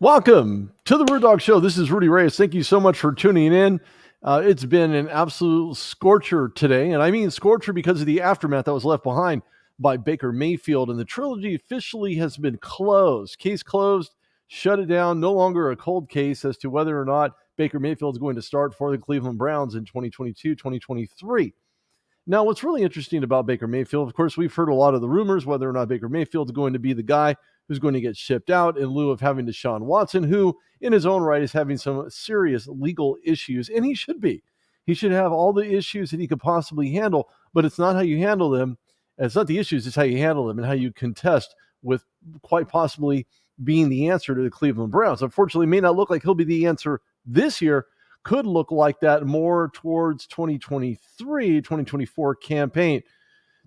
Welcome to the Rude Dog Show. This is Rudy Reyes. Thank you so much for tuning in. It's been an absolute scorcher today, and I mean scorcher because of the aftermath that was left behind by Baker Mayfield, and the trilogy officially has been closed. Case closed, shut it down, no longer a cold case as to whether or not Baker Mayfield is going to start for the Cleveland Browns in 2022, 2023. Now, what's really interesting about Baker Mayfield, of course, we've heard a lot of the rumors whether or not Baker Mayfield is going to be the guy who's going to get shipped out in lieu of having Deshaun Watson, who in his own right is having some serious legal issues, and he should be. He should have all the issues that he could possibly handle, but it's not how you handle them. It's not the issues, it's how you handle them and how you contest with quite possibly being the answer to the Cleveland Browns. Unfortunately, it may not look like he'll be the answer this year, could look like that more towards 2023, 2024 campaign.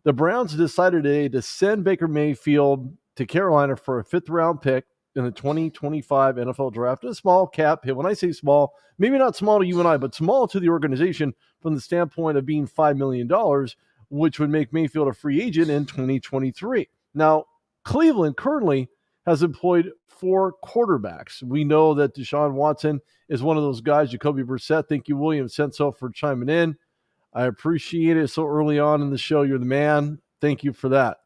The Browns decided today to send Baker Mayfield to Carolina for a fifth-round pick in the 2025 NFL Draft. A small cap hit. When I say small, maybe not small to you and I, but small to the organization from the standpoint of being $5 million, which would make Mayfield a free agent in 2023. Now, Cleveland currently has employed 4 quarterbacks. We know that Deshaun Watson is one of those guys. Jacoby Brissett, thank you, William Senso, for chiming in. I appreciate it so early on in the show. You're the man. Thank you for that.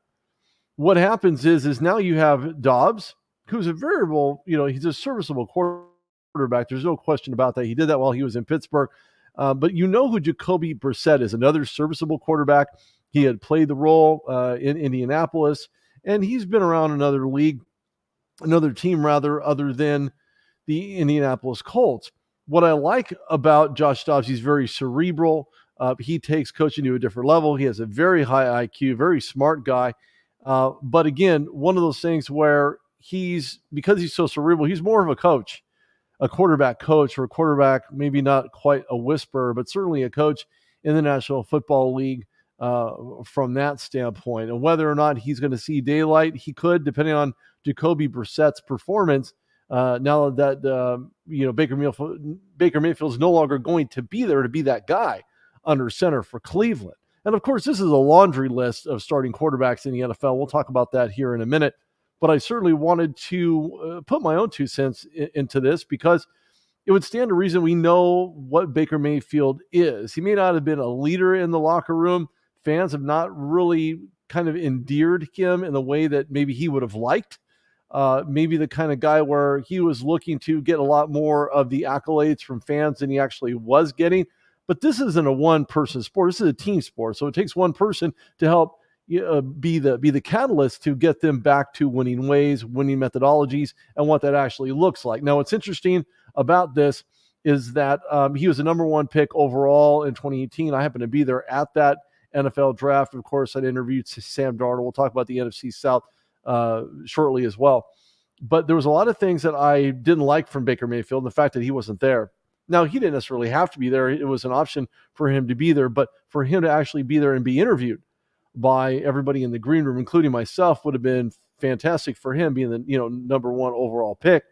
What happens is now you have Dobbs, who's a variable, he's a serviceable quarterback. There's no question about that. He did that while he was in Pittsburgh. But you know who Jacoby Brissett is, another serviceable quarterback. He had played the role in Indianapolis, and he's been around another team other than the Indianapolis Colts. What I like about Josh Dobbs, he's very cerebral. He takes coaching to a different level. He has a very high IQ, very smart guy. But again, one of those things where because he's so cerebral, he's more of a coach, a quarterback coach, or a quarterback, maybe not quite a whisperer, but certainly a coach in the National Football League from that standpoint. And whether or not he's going to see daylight, he could, depending on Jacoby Brissett's performance. Now that Baker Mayfield is no longer going to be there to be that guy under center for Cleveland. And of course, this is a laundry list of starting quarterbacks in the NFL. We'll talk about that here in a minute. But I certainly wanted to put my own 2 cents into this because it would stand to reason we know what Baker Mayfield is. He may not have been a leader in the locker room. Fans have not really kind of endeared him in the way that maybe he would have liked. Maybe the kind of guy where he was looking to get a lot more of the accolades from fans than he actually was getting. But this isn't a one-person sport. This is a team sport. So it takes one person to help be the catalyst to get them back to winning ways, winning methodologies, and what that actually looks like. Now, what's interesting about this is that he was the number 1 pick overall in 2018. I happened to be there at that NFL draft. Of course, I interviewed Sam Darnold. We'll talk about the NFC South shortly as well. But there was a lot of things that I didn't like from Baker Mayfield, the fact that he wasn't there. Now, he didn't necessarily have to be there. It was an option for him to be there, but for him to actually be there and be interviewed by everybody in the green room, including myself, would have been fantastic for him being the number 1 overall pick.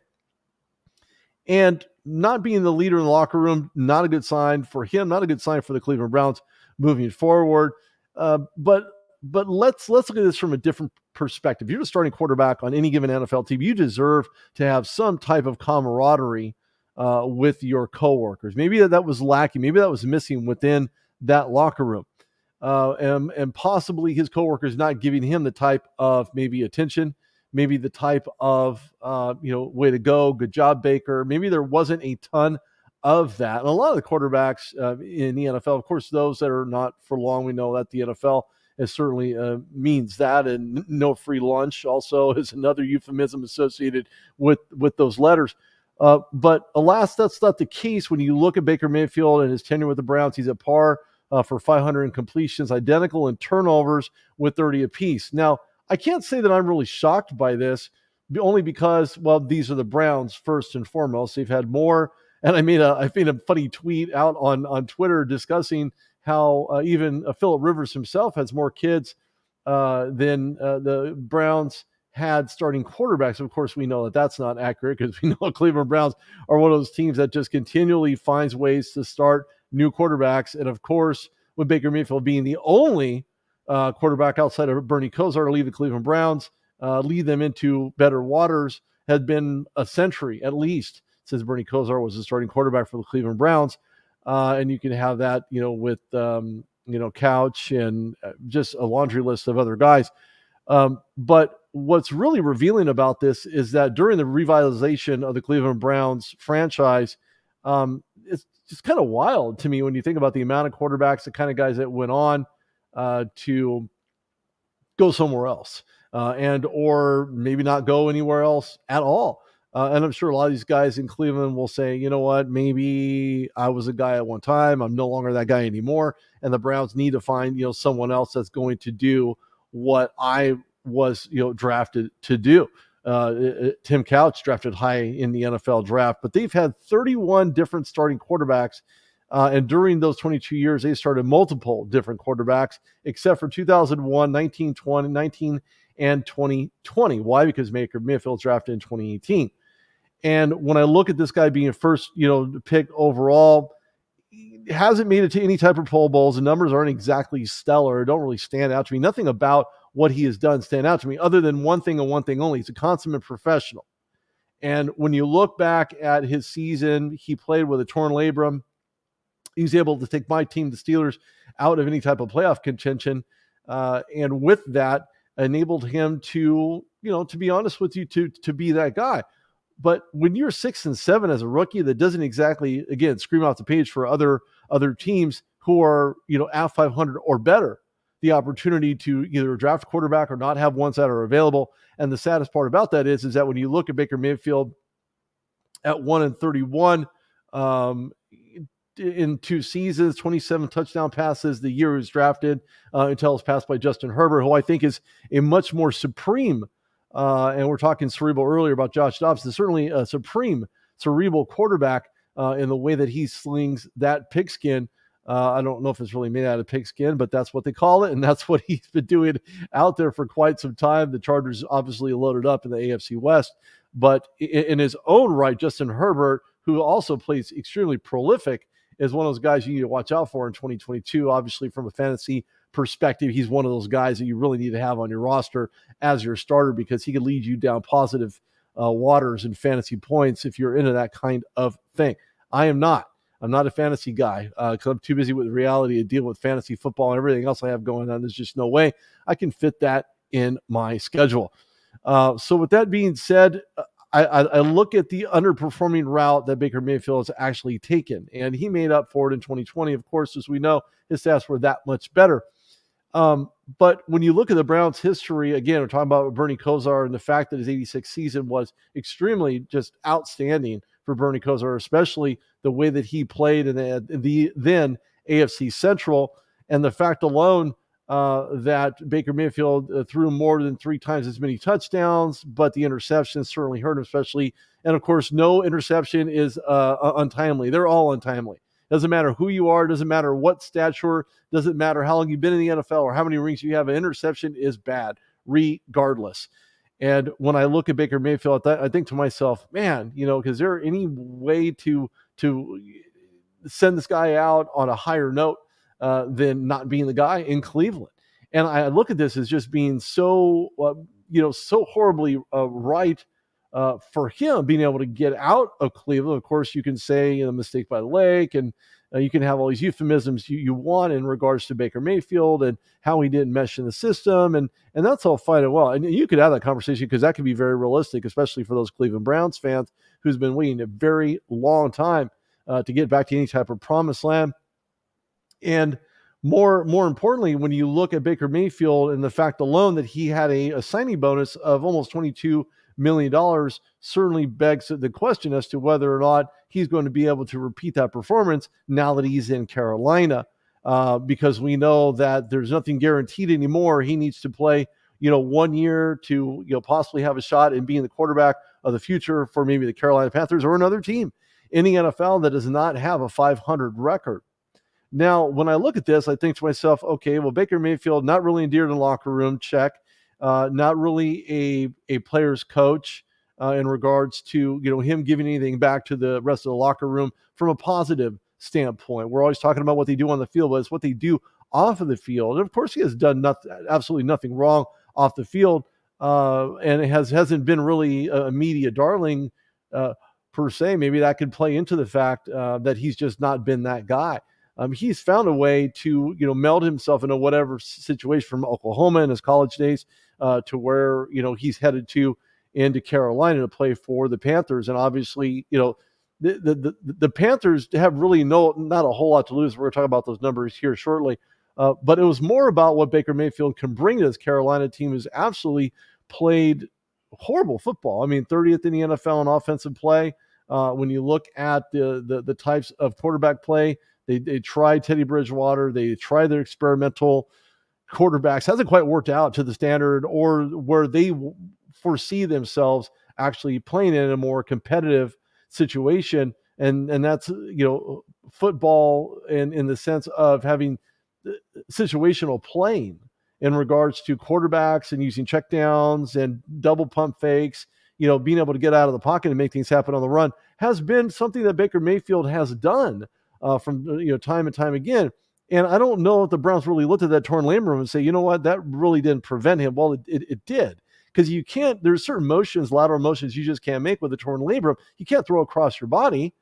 And not being the leader in the locker room, not a good sign for him, not a good sign for the Cleveland Browns moving forward. But let's look at this from a different perspective. You're the starting quarterback on any given NFL team. You deserve to have some type of camaraderie with your coworkers. Maybe that was lacking. Maybe that was missing within that locker room. And possibly his coworkers not giving him the type of maybe attention, maybe the type of, way to go, good job, Baker. Maybe there wasn't a ton of that. And a lot of the quarterbacks in the NFL, of course, those that are not for long, we know that the NFL is certainly means that, and no free lunch also is another euphemism associated with those letters. But alas, that's not the case when you look at Baker Mayfield and his tenure with the Browns. He's at par for 500 completions, identical in turnovers with 30 apiece. Now, I can't say that I'm really shocked by this, only because, well, these are the Browns first and foremost. They've had more, and I made a funny tweet out on Twitter discussing how even Phillip Rivers himself has more kids than the Browns had starting quarterbacks. Of course, we know that that's not accurate because we know Cleveland Browns are one of those teams that just continually finds ways to start new quarterbacks. And of course, with Baker Mayfield being the only quarterback outside of Bernie Kosar to lead the Cleveland Browns, lead them into better waters has been a century at least since Bernie Kosar was the starting quarterback for the Cleveland Browns. And you can have that, with, Couch and just a laundry list of other guys. But what's really revealing about this is that during the revitalization of the Cleveland Browns franchise, it's just kind of wild to me when you think about the amount of quarterbacks, the kind of guys that went on to go somewhere else, and or maybe not go anywhere else at all. And I'm sure a lot of these guys in Cleveland will say, you know what, maybe I was a guy at one time. I'm no longer that guy anymore. And the Browns need to find, someone else that's going to do what I was, drafted to do. Tim Couch drafted high in the NFL draft, but they've had 31 different starting quarterbacks. And during those 22 years, they started multiple different quarterbacks, except for 2001, 19, and 2020. Why? Because Baker Mayfield drafted in 2018. And when I look at this guy being first, pick overall, he hasn't made it to any type of Pro Bowls. The numbers aren't exactly stellar. Don't really stand out to me. Nothing about what he has done stand out to me other than one thing and one thing only. He's a consummate professional. And when you look back at his season, he played with a torn labrum. He was able to take my team, the Steelers, out of any type of playoff contention. And with that, enabled him to, to be honest with you, to be that guy. But when you're 6-7 as a rookie, that doesn't exactly, again, scream off the page for other teams who are, at 500 or better, the opportunity to either draft a quarterback or not have ones that are available. And the saddest part about that is that when you look at Baker Mayfield at 1-31, in 2 seasons, 27 touchdown passes the year he was drafted, until it was passed by Justin Herbert, who I think is a much more supreme, and we're talking cerebral earlier about Josh Dobbs, is certainly a supreme cerebral quarterback in the way that he slings that pigskin. I don't know if it's really made out of pigskin, but that's what they call it, and that's what he's been doing out there for quite some time. The Chargers obviously loaded up in the AFC West, but in his own right, Justin Herbert, who also plays extremely prolific, is one of those guys you need to watch out for in 2022. Obviously, from a fantasy perspective, he's one of those guys that you really need to have on your roster as your starter because he could lead you down positive waters in fantasy points if you're into that kind of thing. I'm not a fantasy guy because I'm too busy with reality to deal with fantasy football and everything else I have going on. There's just no way I can fit that in my schedule. So with that being said, I look at the underperforming route that Baker Mayfield has actually taken, and he made up for it in 2020. Of course, as we know, his stats were that much better. But when you look at the Browns' history, again, we're talking about Bernie Kosar and the fact that his 86 season was extremely just outstanding for Bernie Kosar, especially the way that he played in the then AFC Central, and the fact alone that Baker Mayfield threw more than 3 times as many touchdowns, but the interceptions certainly hurt him, especially. And of course, no interception is untimely. They're all untimely. Doesn't matter who you are, doesn't matter what stature, doesn't matter how long you've been in the NFL or how many rings you have. An interception is bad, regardless. And when I look at Baker Mayfield, I think to myself, man, is there any way to send this guy out on a higher note than not being the guy in Cleveland? And I look at this as just being so, so horribly right for him being able to get out of Cleveland. Of course, you can say mistake by the lake, and you can have all these euphemisms you want in regards to Baker Mayfield and how he didn't mesh in the system, and that's all fine and well. And you could have that conversation because that could be very realistic, especially for those Cleveland Browns fans who's been waiting a very long time to get back to any type of promised land. And more importantly, when you look at Baker Mayfield and the fact alone that he had a signing bonus of almost $22 million, certainly begs the question as to whether or not he's going to be able to repeat that performance now that he's in Carolina, because we know that there's nothing guaranteed anymore. He needs to play 1 year to possibly have a shot in being the quarterback of the future for maybe the Carolina Panthers or another team in the NFL that does not have a 500 record. Now, when I look at this, I think to myself, okay, well, Baker Mayfield, not really endeared in the locker room, check. Not really a player's coach in regards to him giving anything back to the rest of the locker room from a positive standpoint. We're always talking about what they do on the field, but it's what they do off of the field. And of course, he has done absolutely nothing wrong off the field. and it hasn't been really a media darling uh, per se. Maybe that could play into the fact that he's just not been that guy. He's found a way to meld himself into whatever situation from Oklahoma in his college days to where he's headed to into Carolina to play for the Panthers, and obviously the Panthers have really not a whole lot to lose. We're going to talk about those numbers here shortly. But it was more about what Baker Mayfield can bring to this Carolina team, who's absolutely played horrible football. I mean, 30th in the NFL in offensive play. When you look at the types of quarterback play, they tried Teddy Bridgewater. They tried their experimental quarterbacks. Hasn't quite worked out to the standard or where they foresee themselves actually playing in a more competitive situation. And that's football in the sense of having situational playing in regards to quarterbacks and using checkdowns and double pump fakes, being able to get out of the pocket and make things happen on the run has been something that Baker Mayfield has done from time and time again. And I don't know if the Browns really looked at that torn labrum and say, you know what, that really didn't prevent him. Well, it did. Because you can't, there's certain motions, lateral motions you just can't make with a torn labrum. You can't throw across your body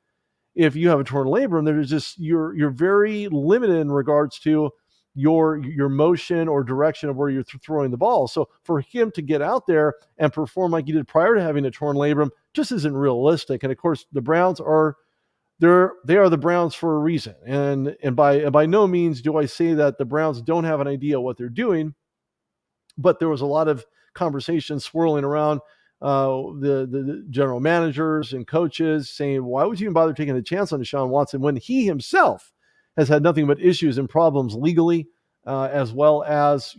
if you have a torn labrum. There's just, you're very limited in regards to your motion or direction of where you're throwing the ball. So for him to get out there and perform like he did prior to having a torn labrum just isn't realistic. And of course, the Browns are they are the Browns for a reason. And by no means do I say that the Browns don't have an idea what they're doing, but there was a lot of conversation swirling around the general managers and coaches saying, why would you even bother taking a chance on Deshaun Watson when he himself has had nothing but issues and problems legally, as well as,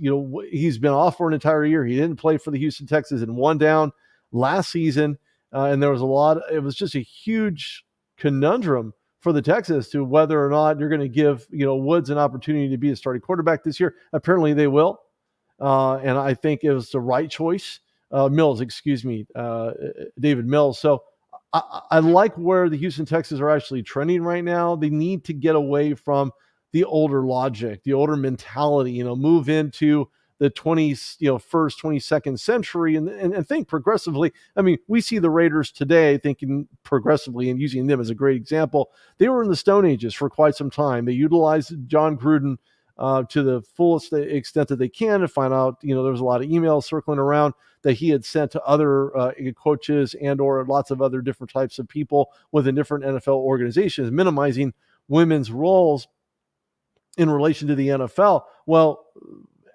he's been off for an entire year. He didn't play for the Houston Texans and one down last season. And there was it was just a huge conundrum for the Texans to whether or not you're going to give, Woods an opportunity to be a starting quarterback this year. Apparently they will. And I think it was the right choice. Mills, excuse me, David Mills. So I like where the Houston Texans are actually trending right now. They need to get away from the older logic, the older mentality, move into the 21st, 22nd century and think progressively. I mean, we see the Raiders today thinking progressively and using them as a great example. They were in the Stone Ages for quite some time. They utilized John Gruden to the fullest extent that they can to find out, there was a lot of emails circling around that he had sent to other coaches and or lots of other different types of people within different NFL organizations, minimizing women's roles in relation to the NFL. Well,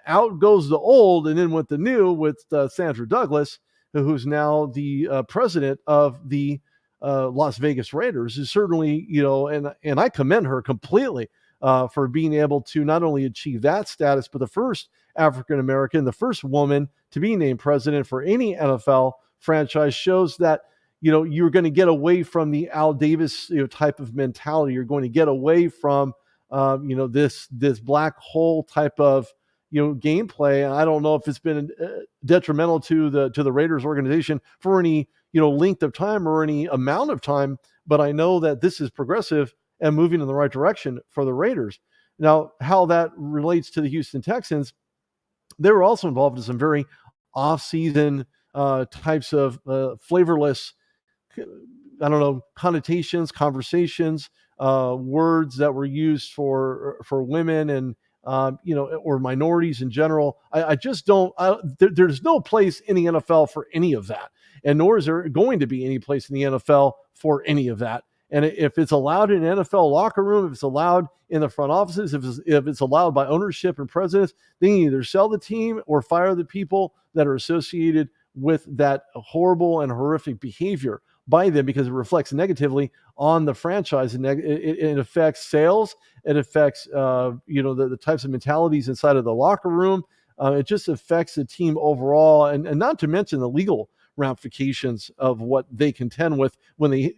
out goes the old and in with the new with Sandra Douglas, who's now the president of the Las Vegas Raiders, is certainly, and I commend her completely for being able to not only achieve that status, but the first African-American, the first woman to be named president for any NFL franchise, shows that, you're going to get away from the Al Davis type of mentality. You're going to get away from, this black hole type of, gameplay. And I don't know if it's been detrimental to the Raiders organization for any, length of time or any amount of time, but I know that this is progressive and moving in the right direction for the Raiders. Now, how that relates to the Houston Texans, they were also involved in some very off-season types of flavorless, connotations, conversations, words that were used for women and or minorities in general. I just don't. There's no place in the NFL for any of that, and nor is there going to be any place in the NFL for any of that. And if it's allowed in an NFL locker room, if it's allowed in the front offices, if it's allowed by ownership and presidents, they can either sell the team or fire the people that are associated with that horrible and horrific behavior by them, because it reflects negatively on the franchise. And it affects sales. It affects, the types of mentalities inside of the locker room. It just affects the team overall. And not to mention the legal ramifications of what they contend with when they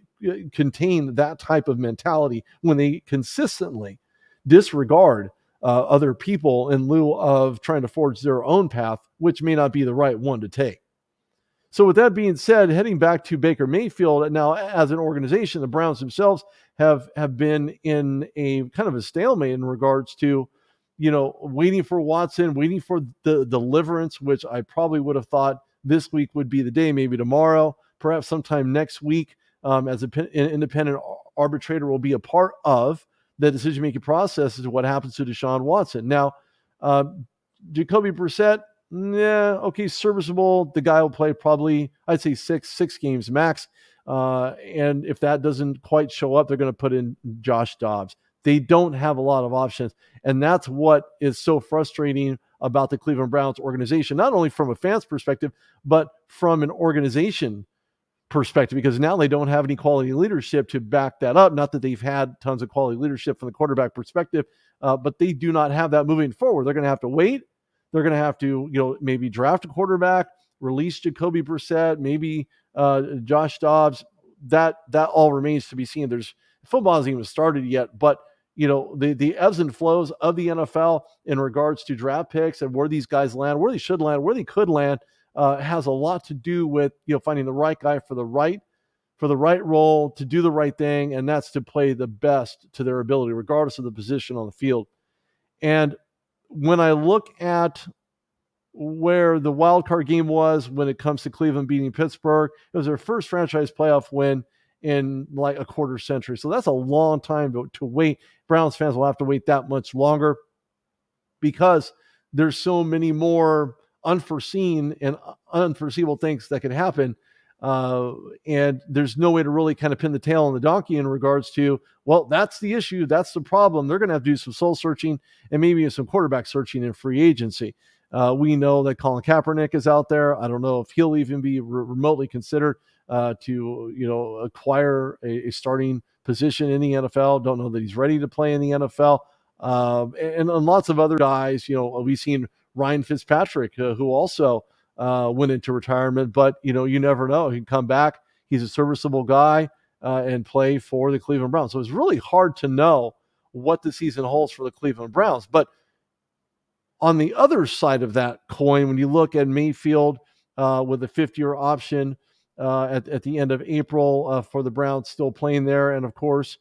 contain that type of mentality, when they consistently disregard other people in lieu of trying to forge their own path, which may not be the right one to take. So with that being said, heading back to Baker Mayfield, now as an organization, the Browns themselves have been in a kind of a stalemate in regards to, waiting for Watson, waiting for the deliverance, which I probably would have thought this week would be the day, maybe tomorrow, perhaps sometime next week, as an independent arbitrator will be a part of the decision-making process as to what happens to Deshaun Watson. Now, Jacoby Brissett, yeah, okay, serviceable. The guy will play probably, I'd say six games max. And if that doesn't quite show up, they're going to put in Josh Dobbs. They don't have a lot of options. And that's what is so frustrating about the Cleveland Browns organization, not only from a fan's perspective, but from an organization perspective, because now they don't have any quality leadership to back that up. Not that they've had tons of quality leadership from the quarterback perspective, but they do not have that moving forward. They're going to have to wait. They're going to have to, maybe draft a quarterback, release Jacoby Brissett, maybe Josh Dobbs. That all remains to be seen. Football hasn't even started yet, but the ebbs and flows of the NFL in regards to draft picks and where these guys land, where they should land, where they could land, has a lot to do with finding the right guy for the right role, to do the right thing, and that's to play the best to their ability, regardless of the position on the field. And when I look at where the wild card game was when it comes to Cleveland beating Pittsburgh, it was their first franchise playoff win in like a quarter century. So that's a long time to wait. Browns fans will have to wait that much longer because there's so many more unforeseen and unforeseeable things that could happen. And there's no way to really kind of pin the tail on the donkey in regards to, well, that's the issue. That's the problem. They're going to have to do some soul searching and maybe some quarterback searching in free agency. We know that Colin Kaepernick is out there. I don't know if he'll even be remotely considered to acquire a starting position in the NFL. Don't know that he's ready to play in the NFL. And lots of other guys, we've seen Ryan Fitzpatrick, who also went into retirement, but you never know. He can come back. He's a serviceable guy and play for the Cleveland Browns. So it's really hard to know what the season holds for the Cleveland Browns. But on the other side of that coin, when you look at Mayfield with a 5th-year option at the end of April for the Browns, still playing there, and of course,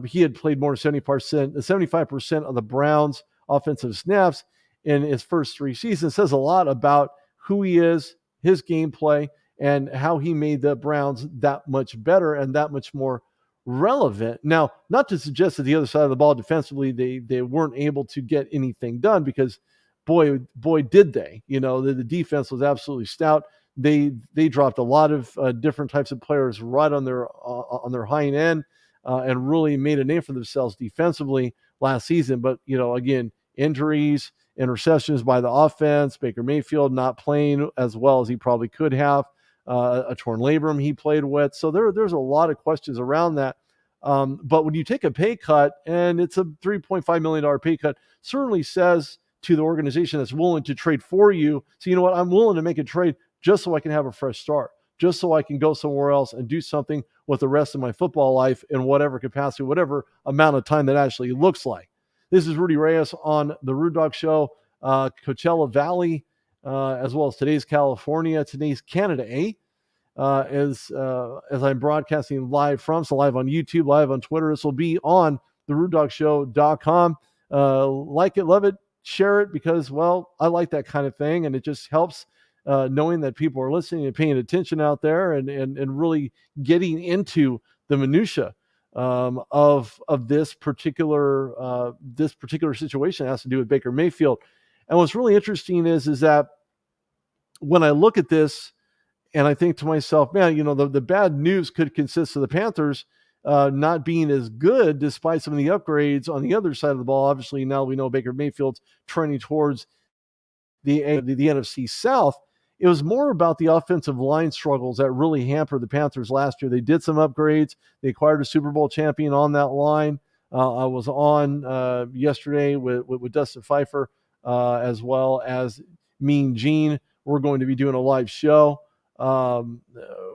he had played more than 75% of the Browns' offensive snaps in his first 3 seasons. Says a lot about who he is, his gameplay, and how he made the Browns that much better and that much more relevant. Now, not to suggest that the other side of the ball defensively, they weren't able to get anything done, because boy did they. The defense was absolutely stout. They dropped a lot of different types of players right on their hind end and really made a name for themselves defensively last season. But again, injuries, interceptions by the offense, Baker Mayfield not playing as well as he probably could have, a torn labrum he played with. So there's a lot of questions around that. But when you take a pay cut, and it's a $3.5 million pay cut, certainly says to the organization that's willing to trade for you, so you know what, I'm willing to make a trade just so I can have a fresh start, just so I can go somewhere else and do something with the rest of my football life in whatever capacity, whatever amount of time that actually looks like. This is Rudy Reyes on the Rude Dog Show, Coachella Valley, as well as today's California, today's Canada, as I'm broadcasting live from, so live on YouTube, live on Twitter. This will be on TheRudeDogShow.com. Like it, love it, share it, because, well, I like that kind of thing, and it just helps knowing that people are listening and paying attention out there, and really getting into the minutia of this particular situation. It has to do with Baker Mayfield. And what's really interesting is that when I look at this and I think to myself, man, the bad news could consist of the Panthers not being as good despite some of the upgrades on the other side of the ball. Obviously, now we know Baker Mayfield's trending towards the NFC South. It was more about the offensive line struggles that really hampered the Panthers last year. They did some upgrades. They acquired a Super Bowl champion on that line. I was on yesterday with Dustin Pfeiffer as well as Mean Gene. We're going to be doing a live show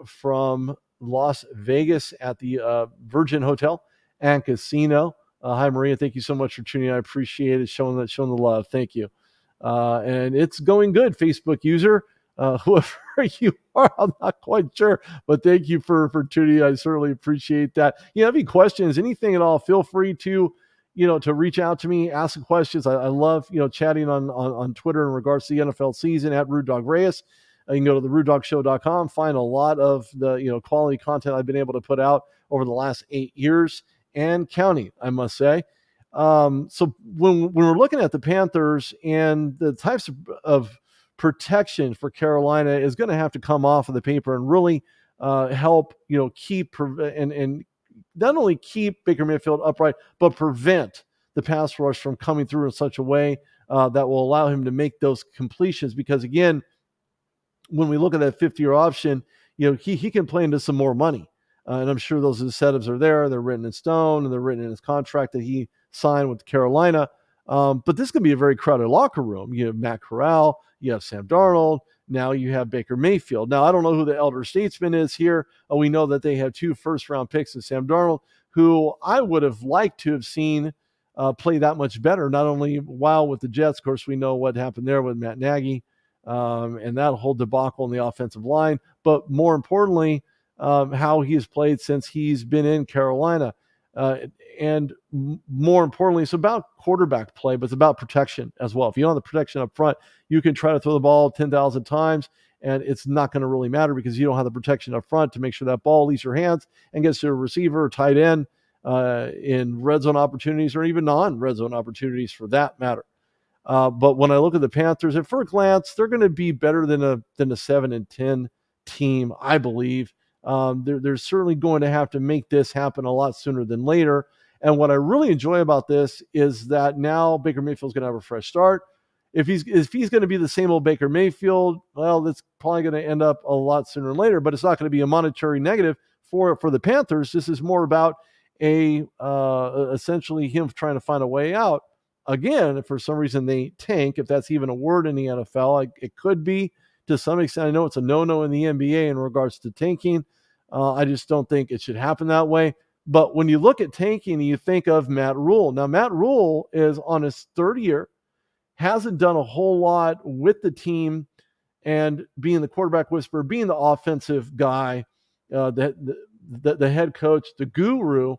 from Las Vegas at the Virgin Hotel and Casino. Hi, Maria. Thank you so much for tuning in. I appreciate it. Showing the love. Thank you. And it's going good, Facebook user. Whoever you are, I'm not quite sure, but thank you for tuning in. I certainly appreciate that. Any questions, anything at all, feel free to reach out to me, ask questions. I love, chatting on Twitter in regards to the NFL season at Rude Dog Reyes. You can go to TheRudeDogShow.com, find a lot of the quality content I've been able to put out over the last 8 years and counting, I must say. So when we're looking at the Panthers and the types of protection for Carolina is going to have to come off of the paper and really help keep and not only keep Baker Mayfield upright, but prevent the pass rush from coming through in such a way that will allow him to make those completions. Because again, when we look at that 50-year option, he can play into some more money. And I'm sure those incentives are there. They're written in stone and they're written in his contract that he signed with Carolina. But this can be a very crowded locker room. You have Matt Corral, you have Sam Darnold, now you have Baker Mayfield. Now, I don't know who the elder statesman is here. We know that they have 2 first-round picks in Sam Darnold, who I would have liked to have seen play that much better, not only while with the Jets. Of course, we know what happened there with Matt Nagy and that whole debacle in the offensive line, but more importantly, how he has played since he's been in Carolina. And more importantly, it's about quarterback play, but it's about protection as well. If you don't have the protection up front, you can try to throw the ball 10,000 times, and it's not going to really matter because you don't have the protection up front to make sure that ball leaves your hands and gets to a receiver or tight end in red zone opportunities or even non-red zone opportunities for that matter. But when I look at the Panthers, at first glance, they're going to be better than a 7-10 team, I believe. They're certainly going to have to make this happen a lot sooner than later. And what I really enjoy about this is that now Baker Mayfield's going to have a fresh start. If he's going to be the same old Baker Mayfield, well, that's probably going to end up a lot sooner than later. But it's not going to be a monetary negative for the Panthers. This is more about essentially him trying to find a way out. Again, if for some reason they tank, if that's even a word in the NFL, it could be to some extent. I know it's a no-no in the NBA in regards to tanking. I just don't think it should happen that way. But when you look at tanking, you think of Matt Rule. Now, Matt Rule is on his 3rd year, hasn't done a whole lot with the team, and being the quarterback whisperer, being the offensive guy, the head coach, the guru,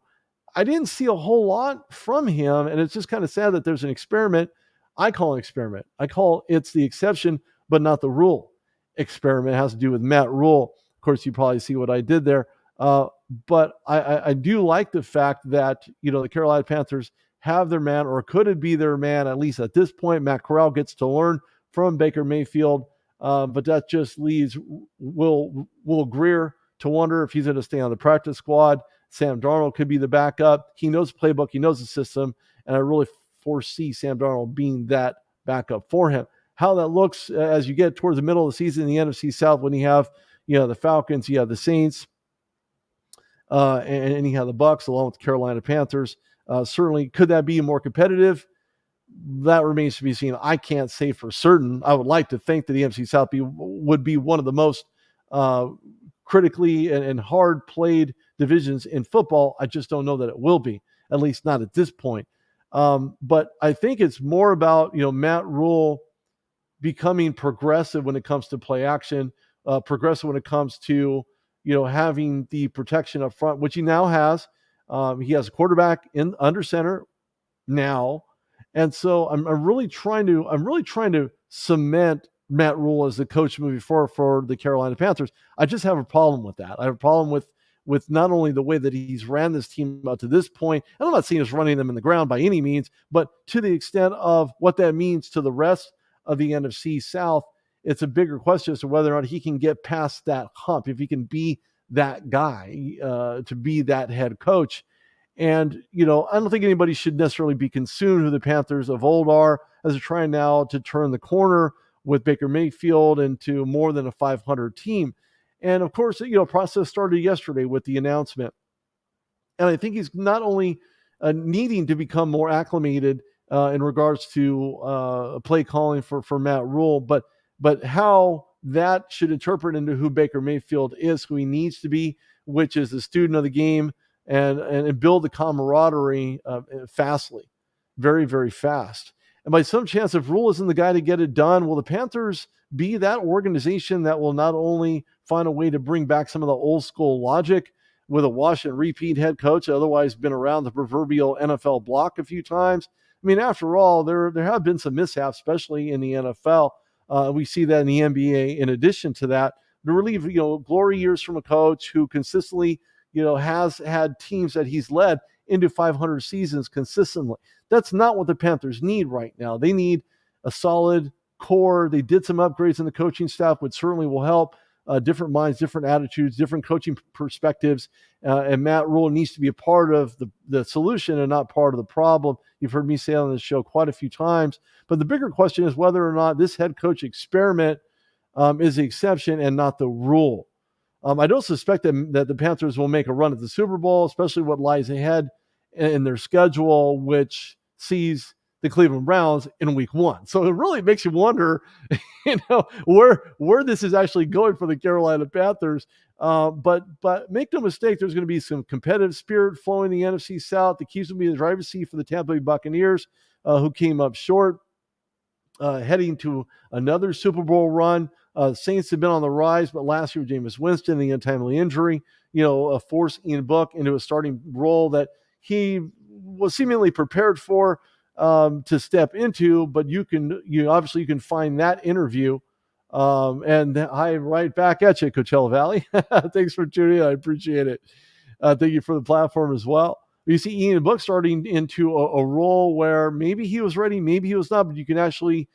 I didn't see a whole lot from him, and it's just kind of sad that there's an experiment. I call it an experiment. I call it's the exception, but not the rule. Experiment has to do with Matt Rule. Of course, you probably see what I did there. But I do like the fact that, the Carolina Panthers have their man, or could it be their man, at least at this point. Matt Corral gets to learn from Baker Mayfield, but that just leaves Will Grier to wonder if he's going to stay on the practice squad. Sam Darnold could be the backup. He knows the playbook. He knows the system. And I really foresee Sam Darnold being that backup for him. How that looks as you get towards the middle of the season in the NFC South, when you have, the Falcons, you have the Saints, and you have the Bucs along with the Carolina Panthers. Certainly, could that be more competitive? That remains to be seen. I can't say for certain. I would like to think that the NFC South would be one of the most critically and hard played divisions in football. I just don't know that it will be, at least not at this point. But I think it's more about, Matt Rule becoming progressive when it comes to play action, progressive when it comes to, having the protection up front, which he now has. He has a quarterback under center now. And so I'm really trying to cement Matt Rule as the coach moving forward for the Carolina Panthers. I just have a problem with that. I have a problem with not only the way that he's ran this team up to this point, and I'm not saying he's running them in the ground by any means, but to the extent of what that means to the rest of the NFC South, it's a bigger question as to whether or not he can get past that hump, if he can be that guy to be that head coach. And, I don't think anybody should necessarily be consumed who the Panthers of old are, as they're trying now to turn the corner with Baker Mayfield into more than a 500 team. And of course, process started yesterday with the announcement. And I think he's not only needing to become more acclimated in regards to play calling for Matt Rule, but how that should interpret into who Baker Mayfield is, who he needs to be, which is the student of the game, and build the camaraderie fastly, very, very fast. And by some chance, if Rule isn't the guy to get it done, will the Panthers be that organization that will not only find a way to bring back some of the old school logic with a wash and repeat head coach, otherwise been around the proverbial NFL block a few times? I mean, after all, there have been some mishaps, especially in the NFL, We see that in the NBA. In addition to that, to relieve glory years from a coach who consistently has had teams that he's led into 500 seasons consistently. That's not what the Panthers need right now. They need a solid core. They did some upgrades in the coaching staff, which certainly will help. Different minds, different attitudes, different coaching perspectives. And Matt Rule needs to be a part of the solution and not part of the problem. You've heard me say on this show quite a few times. But the bigger question is whether or not this head coach experiment is the exception and not the rule. I don't suspect that the Panthers will make a run at the Super Bowl, especially what lies ahead in their schedule, which sees the Cleveland Browns in week 1. So it really makes you wonder, where this is actually going for the Carolina Panthers. But make no mistake, there's going to be some competitive spirit flowing in the NFC South. The keys will be in the driver's seat for the Tampa Bay Buccaneers, who came up short, heading to another Super Bowl run. Saints have been on the rise, but last year, Jameis Winston, the untimely injury, forced Ian Book into a starting role that he was seemingly prepared for to step into. But you can find that interview. And hi, right back at you, Coachella Valley. Thanks for tuning in. I appreciate it. Thank you for the platform as well. You see Ian Book starting into a role where maybe he was ready, maybe he was not, but you can actually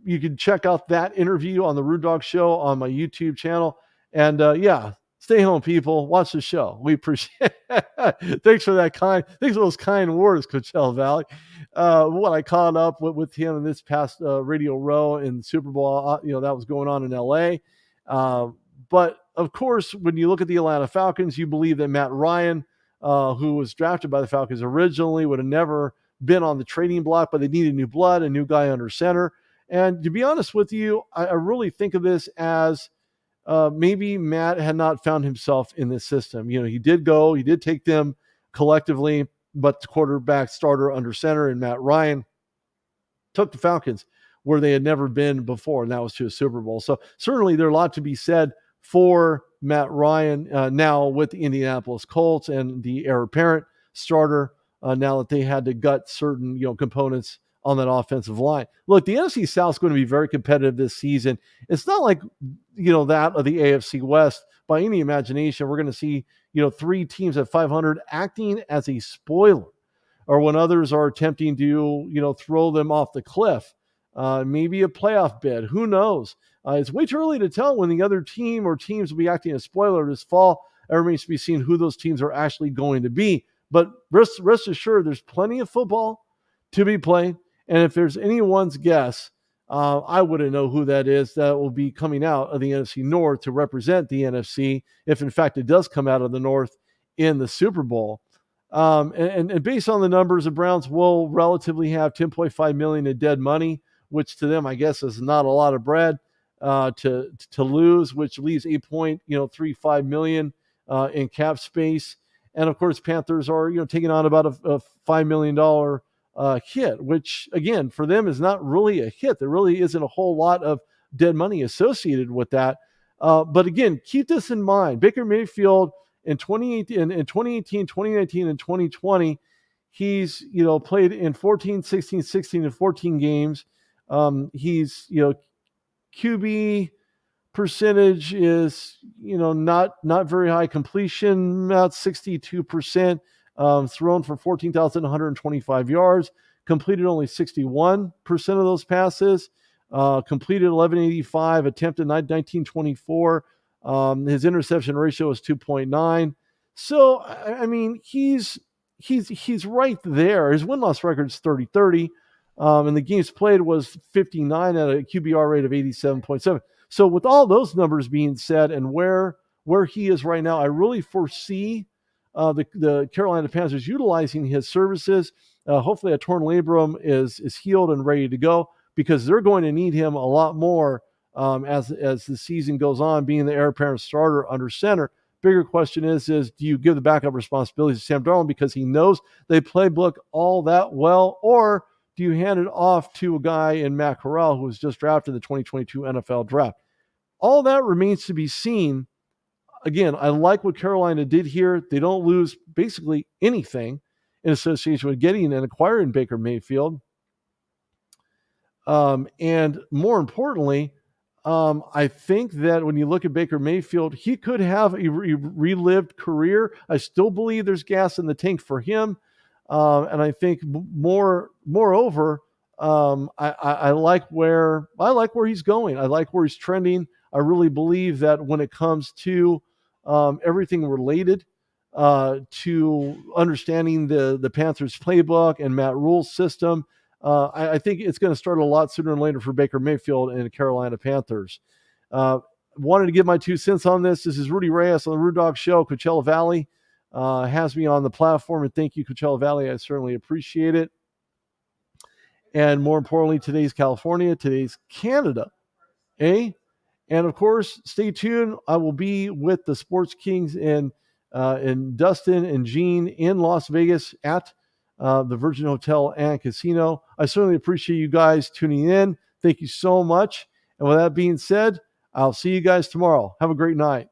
you can check out that interview on the Rude Dog Show on my YouTube channel. And stay home, people. Watch the show. We appreciate it. Thanks for those kind words, Coachella Valley. What I caught up with him in this past Radio Row in Super Bowl, that was going on in LA. But of course, when you look at the Atlanta Falcons, you believe that Matt Ryan, who was drafted by the Falcons originally, would have never been on the trading block, but they needed new blood, a new guy under center. And to be honest with you, I really think of this as maybe Matt had not found himself in this system. He did take them collectively, but the quarterback starter under center and Matt Ryan took the Falcons where they had never been before, and that was to a Super Bowl. So certainly there's a lot to be said for Matt Ryan now with the Indianapolis Colts and the heir apparent starter now that they had to gut certain components on that offensive line. Look, the NFC South is going to be very competitive this season. It's not like that of the AFC West by any imagination. We're going to see 3 teams at 500 acting as a spoiler, or when others are attempting to throw them off the cliff. Maybe a playoff bid. Who knows? It's way too early to tell when the other team or teams will be acting as spoiler this fall. It remains to be seen who those teams are actually going to be. But rest assured, there's plenty of football to be played. And if there's anyone's guess, I wouldn't know who that is that will be coming out of the NFC North to represent the NFC, if in fact it does come out of the North in the Super Bowl. And based on the numbers, the Browns will relatively have $10.5 million in dead money, which to them, I guess, is not a lot of bread to lose, which leaves $8.35 million in cap space. And of course, Panthers are taking on about a $5 million hit, which again for them is not really a hit. There really isn't a whole lot of dead money associated with that. But again, keep this in mind. Baker Mayfield in 2018, 2019, and 2020, he's played in 14, 16, 16, and 14 games. He's QB percentage is not very high. Completion about 62%. Thrown for 14,125 yards. Completed only 61% of those passes. Completed 1185. Attempted 1924. His interception ratio is 2.9. So I mean he's right there. His win-loss record is 30-30. And the games played was 59 at a QBR rate of 87.7. So with all those numbers being said and where he is right now, I really foresee the Carolina Panthers utilizing his services. Hopefully a torn labrum is healed and ready to go, because they're going to need him a lot more as the season goes on, being the heir apparent starter under center. Bigger question is do you give the backup responsibilities to Sam Darnold because he knows they playbook all that well, or do you hand it off to a guy in Matt Corral who was just drafted in the 2022 NFL draft? All that remains to be seen. Again, I like what Carolina did here. They don't lose basically anything in association with getting and acquiring Baker Mayfield. And more importantly, I think that when you look at Baker Mayfield, he could have a relived career. I still believe there's gas in the tank for him. And I think moreover, I like where he's going. I like where he's trending. I really believe that when it comes to everything related to understanding the Panthers playbook and Matt Rule's system, I think it's going to start a lot sooner than later for Baker Mayfield and the Carolina Panthers. Uh, Wanted to give my 2 cents on this. This is Rudy Reyes on the Rude Dog Show. Coachella Valley has me on the platform, and thank you, Coachella Valley. I certainly appreciate it. And more importantly, today's California, today's Canada, eh? And of course, stay tuned. I will be with the Sports Kings and Dustin and Gene in Las Vegas at the Virgin Hotel and Casino. I certainly appreciate you guys tuning in. Thank you so much. And with that being said, I'll see you guys tomorrow. Have a great night.